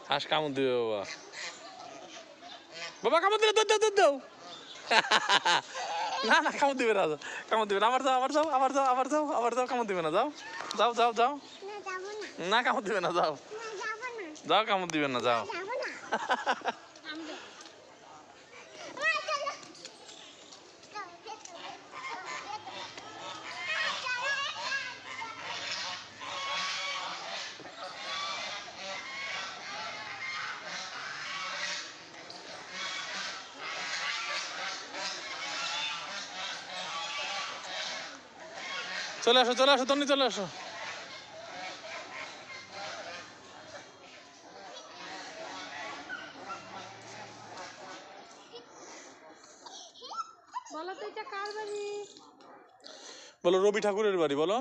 হাঁস কামড় দিবে বাবা, বাবা কামড় দিলে দাও দাও। না না কামড় দিবে না, কামড় দিবে না। আবার যাও আবার যাও আবার যাও আবার যাও আবার যাও, কামড় দিবে না, যাও যাও যাও যাও। না কামড় দিবে না, যাও যাও, কামড় দিবে না, যাও। চলে আসো চলে আসো তন্নি, চলে আসো। বলো তো এটা কার বাড়ি? বলো রবি ঠাকুরের বাড়ি, বলো।